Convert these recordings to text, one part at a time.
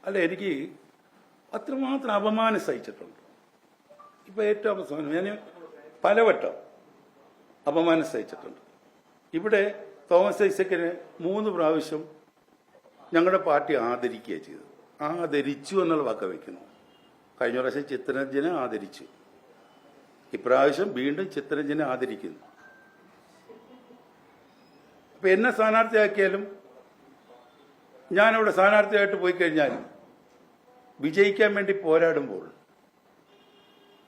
അല്ല, എനിക്ക് അത്രമാത്രം അപമാനം സഹിച്ചിട്ടുണ്ട്. ഇപ്പൊ ഏറ്റവും അവസാനം ഞാൻ പലവട്ടം അപമാനം സഹിച്ചിട്ടുണ്ട്. ഇവിടെ തോമസ് ഐസക്കിന് 3 പ്രാവശ്യം ഞങ്ങളുടെ പാർട്ടി ആദരിക്കുകയാണ് ചെയ്തത്. ആദരിച്ചു എന്നുള്ള വാക്ക് വയ്ക്കുന്നു. കഴിഞ്ഞ പ്രാവശ്യം ചിത്തരഞ്ജനെ ആദരിച്ചു, ഇപ്രാവശ്യം വീണ്ടും ചിത്തരഞ്ജനെ ആദരിക്കുന്നു. അപ്പൊ എന്നെ സ്ഥാനാർത്ഥിയാക്കിയാലും ഞാനവിടെ സ്ഥാനാർത്ഥിയായിട്ട് പോയി കഴിഞ്ഞാൽ വിജയിക്കാൻ വേണ്ടി പോരാടുമ്പോൾ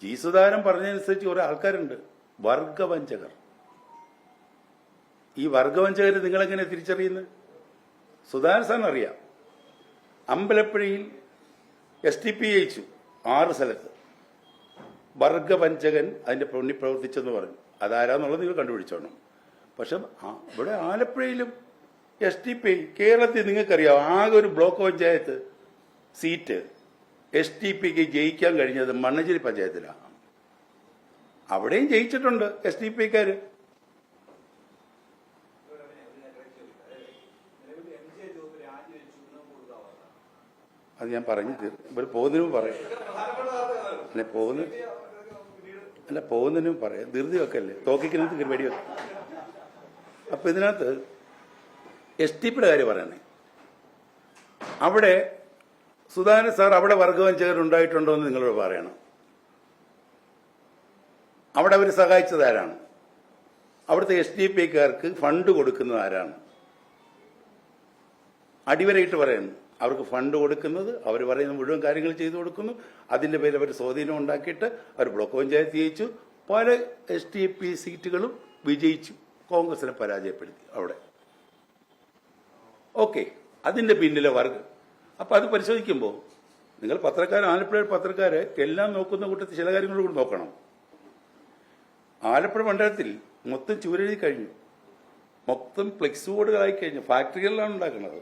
ജി സുധാകരൻ പറഞ്ഞതനുസരിച്ച് കുറെ ആൾക്കാരുണ്ട്, വർഗവഞ്ചകർ. ഈ വർഗവഞ്ചകരെ നിങ്ങളെങ്ങനെ തിരിച്ചറിയുന്നത്? സുധാകരൻ സാറിന് അറിയാം. അമ്പലപ്പുഴയിൽ STP അയച്ചു 6 സ്ഥലത്ത്. വർഗവഞ്ചകൻ അതിന്റെ മുന്നിൽ പ്രവർത്തിച്ചെന്ന് പറഞ്ഞു. അതാരാന്നുള്ളത് നിങ്ങൾ കണ്ടുപിടിച്ചോണം. പക്ഷെ ഇവിടെ ആലപ്പുഴയിലും STP, കേരളത്തിൽ നിങ്ങൾക്കറിയാം, ആകെ ഒരു ബ്ലോക്ക് പഞ്ചായത്ത് സീറ്റ് STPക്ക് ജയിക്കാൻ കഴിഞ്ഞത് മണ്ണഞ്ചേരി പഞ്ചായത്തിലാണ്. അവിടെയും ജയിച്ചിട്ടുണ്ട് STPക്കാര്. അത് ഞാൻ പറഞ്ഞു ഇവിടെ പോകുന്നതിനും പറയാം, പോകുന്നതിനും പറയാം. ധൃതി വെക്കല്ലേ, തോക്കിക്കുന്നത് വെടിവെക്കും. അപ്പൊ ഇതിനകത്ത് STPയുടെ കാര്യം പറയണേ. അവിടെ സുധാകരൻ സാർ അവിടെ വർഗവഞ്ചകർ ഉണ്ടായിട്ടുണ്ടോ എന്ന് നിങ്ങളോട് പറയണം. അവിടെ അവർ സഹായിച്ചത് ആരാണ്? അവിടുത്തെ SDPക്കാർക്ക് ഫണ്ട് കൊടുക്കുന്നത് ആരാണ്? അടിവരയിട്ട് പറയുന്നു, അവർക്ക് ഫണ്ട് കൊടുക്കുന്നത്, അവർ പറയുന്ന മുഴുവൻ കാര്യങ്ങൾ ചെയ്തു കൊടുക്കുന്നു. അതിന്റെ പേരിൽ അവർ സ്വാധീനം ഉണ്ടാക്കിയിട്ട് അവർ ബ്ലോക്ക് പഞ്ചായത്ത് ജയിച്ചു. പല SDP സീറ്റുകളും വിജയിച്ചു, കോൺഗ്രസിനെ പരാജയപ്പെടുത്തി അവിടെ. ഓക്കെ, അതിന്റെ പിന്നിലെ വർഗം. അപ്പൊ അത് പരിശോധിക്കുമ്പോൾ നിങ്ങൾ ആലപ്പുഴ പത്രക്കാരെ എല്ലാം നോക്കുന്ന കൂട്ടത്തിൽ ചില കാര്യങ്ങൾ കൂടി നോക്കണം. ആലപ്പുഴ മണ്ഡലത്തിൽ മൊത്തം ചൂരെഴുതി കഴിഞ്ഞു, മൊത്തം ഫ്ലെക്സ് ബോർഡുകളായി കഴിഞ്ഞു, ഫാക്ടറികളിലാണ് ഉണ്ടാക്കുന്നത്,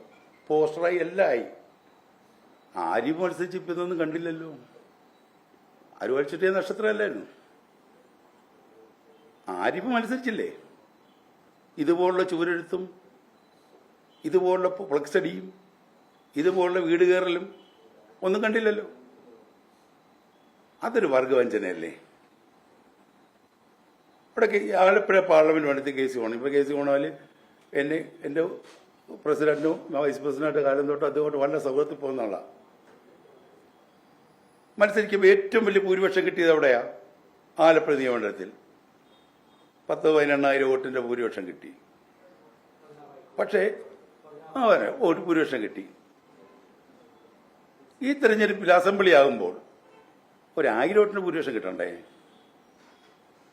പോസ്റ്ററായി എല്ലാം ആയി. ആരും മത്സരിച്ച് ഇപ്പൊ ഇതൊന്നും കണ്ടില്ലല്ലോ. ആരും വലിച്ചിട്ടേ നക്ഷത്രമല്ലായിരുന്നു. ആരിപ്പോ മത്സരിച്ചില്ലേ? ഇതുപോലുള്ള ചൂരെഴുത്തും ഇതുപോലുള്ള ഫ്ലക്സ് അടിയും ഇതുപോലുള്ള വീട് കയറലും ഒന്നും കണ്ടില്ലല്ലോ. അതൊരു വർഗവഞ്ചനയല്ലേ? ഇവിടെ ആലപ്പുഴ പാർലമെന്റ് മണ്ഡലത്തിൽ കേസ് പോകണം. ഇപ്പൊ കേസ് പോകണമെങ്കിൽ എന്റെ പ്രസിഡന്റും വൈസ് പ്രസിഡന്റായിട്ട് കാലം തൊട്ട് അതുകൊണ്ട് വളരെ സൗഹൃദത്തിൽ പോകുന്ന ആളാണ്. മത്സരിക്കുമ്പോൾ ഏറ്റവും വലിയ ഭൂരിപക്ഷം കിട്ടിയത് എവിടെയാ? ആലപ്പുഴ നിയമമണ്ഡലത്തിൽ 10-11,000 വോട്ടിന്റെ ഭൂരിപക്ഷം കിട്ടി. പക്ഷേ വോട്ട് ഭൂരിപക്ഷം കിട്ടി. ഈ തെരഞ്ഞെടുപ്പിൽ അസംബ്ലി ആകുമ്പോൾ 1,000 വോട്ടിന് ഭൂരിപക്ഷം കിട്ടണ്ടേ?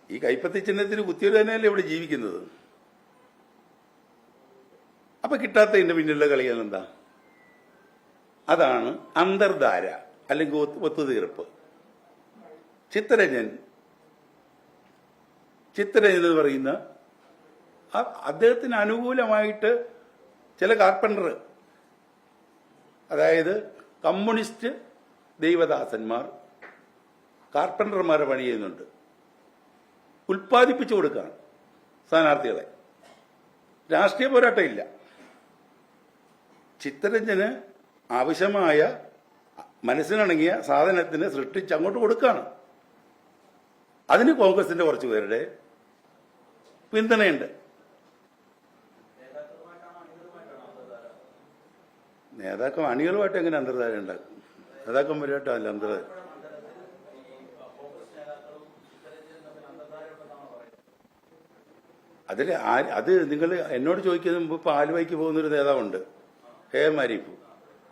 ഈ കൈപ്പത്തി ചിഹ്നത്തിന് കുത്തിയത് തന്നെയല്ലേ ഇവിടെ ജീവിക്കുന്നത്. അപ്പൊ കിട്ടാത്തതിന്റെ പിന്നിലുള്ള കളികൾ എന്താ? അതാണ് അന്തർധാര അല്ലെങ്കിൽ ഒത്തുതീർപ്പ്. ചിത്തരഞ്ജൻ എന്ന് പറയുന്ന അദ്ദേഹത്തിന് അനുകൂലമായിട്ട് ചില കാർപ്പൻറ്റർ, അതായത് കമ്മ്യൂണിസ്റ്റ് ദൈവദാസന്മാർ കാർപ്പൻറ്റർമാരെ പണി ചെയ്യുന്നുണ്ട്, ഉൽപ്പാദിപ്പിച്ചു കൊടുക്കുകയാണ് സ്ഥാനാർത്ഥികളെ. രാഷ്ട്രീയ പോരാട്ടം ഇല്ല. ചിത്തരഞ്ജന് ആവശ്യമായ മനസ്സിനിണങ്ങിയ സാധനത്തിന് സൃഷ്ടിച്ച് അങ്ങോട്ട് കൊടുക്കുകയാണ്. അതിന് കോൺഗ്രസിന്റെ കുറച്ചു പേരുടെ പിന്തുണയുണ്ട്. നേതാക്കൾ അണികളുമായിട്ട് എങ്ങനെ അന്തർധാര ഉണ്ടാക്കും? നേതാക്കന്മാരുമായിട്ടല്ല അന്തർധാര. അത് നിങ്ങൾ എന്നോട് ചോദിക്കുന്ന മുമ്പ് ഇപ്പൊ ആലുവയ്ക്ക് പോകുന്നൊരു നേതാവുണ്ട്, KM ആരിഫ്.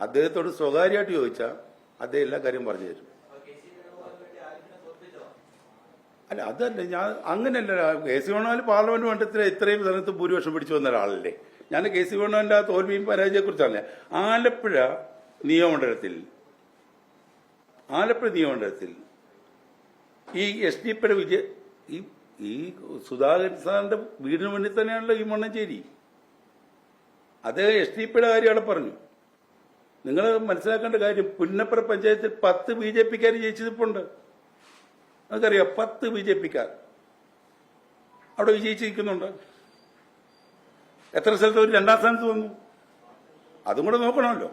അദ്ദേഹത്തോട് സ്വകാര്യമായിട്ട് ചോദിച്ചാൽ അദ്ദേഹം എല്ലാ കാര്യം പറഞ്ഞു തരും. അല്ല, അതല്ല, ഞാൻ അങ്ങനെയല്ല. KC വേണുഗോപാൽ പാർലമെന്റ് മണ്ഡലത്തിൽ ഇത്രയും സ്ഥലത്ത് ഭൂരിപക്ഷം പിടിച്ചു വന്ന ഒരാളല്ലേ. ഞാൻ KC വേണുഗോപാലിന്റെ ആ തോൽവിയും പരാജയത്തെ കുറിച്ചല്ല. ആലപ്പുഴ നിയമമണ്ഡലത്തിൽ ഈ SDPയുടെ ഈ സുധാകരൻ സാറിന്റെ വീടിന് മുന്നിൽ തന്നെയാണല്ലോ ഈ മണ്ണഞ്ചേരി. അദ്ദേഹം SDPയുടെ കാര്യം അവിടെ പറഞ്ഞു. നിങ്ങൾ മനസ്സിലാക്കേണ്ട കാര്യം, പുന്നപ്പുറ പഞ്ചായത്തിൽ 10 BJPക്കാർ ജയിച്ചതിപ്പുണ്ട്. നമുക്കറിയാം, 10 BJPക്കാർ അവിടെ വിജയിച്ചിരിക്കുന്നുണ്ട്. എത്ര സ്ഥലത്ത് ഒരു 2ാം സ്ഥാനത്ത് വന്നു? അതും കൂടെ നോക്കണമല്ലോ.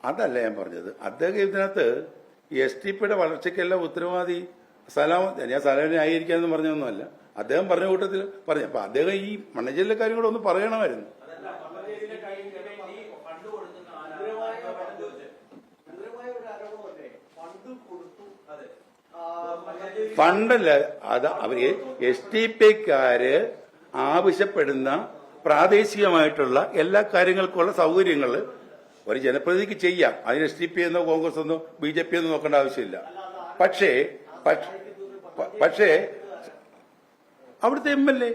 അതല്ല ഞാൻ പറഞ്ഞത്. അദ്ദേഹം ഇതിനകത്ത് STPയുടെ വളർച്ചയ്ക്കെല്ലാം ഉത്തരവാദി ഞാൻ സലാമിനെ ആയിരിക്കാന്ന് പറഞ്ഞതൊന്നുമല്ല. അദ്ദേഹം പറഞ്ഞ കൂട്ടത്തിൽ പറഞ്ഞു. അപ്പൊ അദ്ദേഹം ഈ മണ്ണഞ്ചേരിയിലെ കാര്യം കൂടെ ഒന്ന് പറയണമായിരുന്നു. ഫണ്ടല്ല, അത് അവര് STPക്കാര് ആവശ്യപ്പെടുന്ന പ്രാദേശികമായിട്ടുള്ള എല്ലാ കാര്യങ്ങൾക്കുള്ള സൗകര്യങ്ങൾ ഒരു ജനപ്രതിനിധിക്ക് ചെയ്യാം. അതിന് STP എന്നോ കോൺഗ്രസ് എന്നോ BJP എന്നോ നോക്കേണ്ട ആവശ്യമില്ല. പക്ഷേ അവിടുത്തെ MLA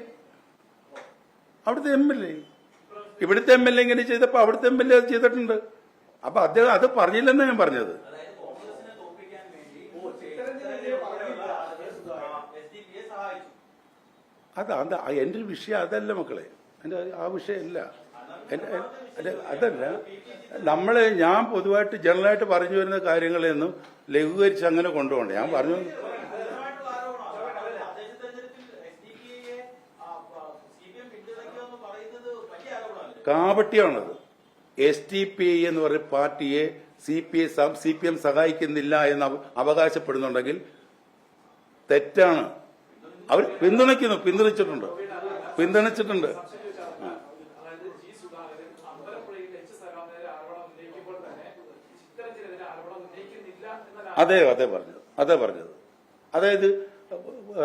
ഇവിടുത്തെ MLA ഇങ്ങനെ ചെയ്തപ്പോ അവിടുത്തെ MLA അത് ചെയ്തിട്ടുണ്ട്. അപ്പൊ അദ്ദേഹം അത് പറഞ്ഞില്ലെന്ന് ഞാൻ പറഞ്ഞത്. അത് എന്റെ ഒരു വിഷയം അതല്ല മക്കളെ, എന്റെ ആ വിഷയമല്ല. അതല്ല ഞാൻ പൊതുവായിട്ട് ജനറലായിട്ട് പറഞ്ഞു വരുന്ന കാര്യങ്ങളെയൊന്നും ലഘൂകരിച്ച് അങ്ങനെ കൊണ്ടുപോകണ്ട. ഞാൻ പറഞ്ഞു കാപട്യമാണത്. STPI എന്ന് പറയുന്ന പാർട്ടിയെ CPM സഹായിക്കുന്നില്ല എന്ന് അവകാശപ്പെടുന്നുണ്ടെങ്കിൽ തെറ്റാണ്. അവർ പിന്തുണച്ചിട്ടുണ്ട്. അതേ പറഞ്ഞത്. അതായത്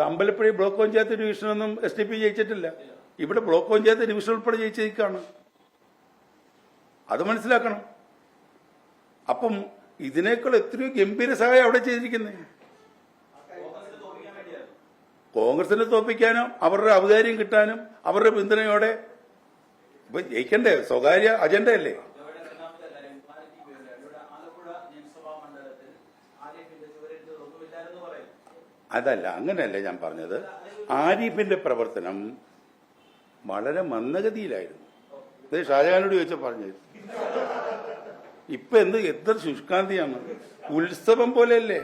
അമ്പലപ്പുഴ ബ്ലോക്ക് പഞ്ചായത്ത് ഡിവിഷനൊന്നും STP ജയിച്ചിട്ടില്ല. ഇവിടെ ബ്ലോക്ക് പഞ്ചായത്ത് ഡിവിഷൻ ഉൾപ്പെടെ ജയിച്ചിരിക്കുകയാണ്. അത് മനസ്സിലാക്കണം. അപ്പം ഇതിനേക്കാൾ എത്രയോ ഗംഭീര സഹായം അവിടെ ചെയ്തിരിക്കുന്നത്. കോൺഗ്രസിനെ തോൽപ്പിക്കാനും അവരുടെ ഔദാര്യം കിട്ടാനും അവരുടെ പിന്തുണയോടെ ഇപ്പൊ ജയിക്കണ്ടേ? സ്വകാര്യ അജണ്ടയല്ലേ? അതല്ല, അങ്ങനെയല്ല ഞാൻ പറഞ്ഞത്. ആരിഫിന്റെ പ്രവർത്തനം വളരെ മന്ദഗതിയിലായിരുന്നു. ഇത് ഷാജഹാനോട് ചോദിച്ചാൽ പറഞ്ഞത്. ഇപ്പൊ എത്ര ശുഷ്കാന്തിയാണ്. ഉത്സവം പോലെയല്ലേ?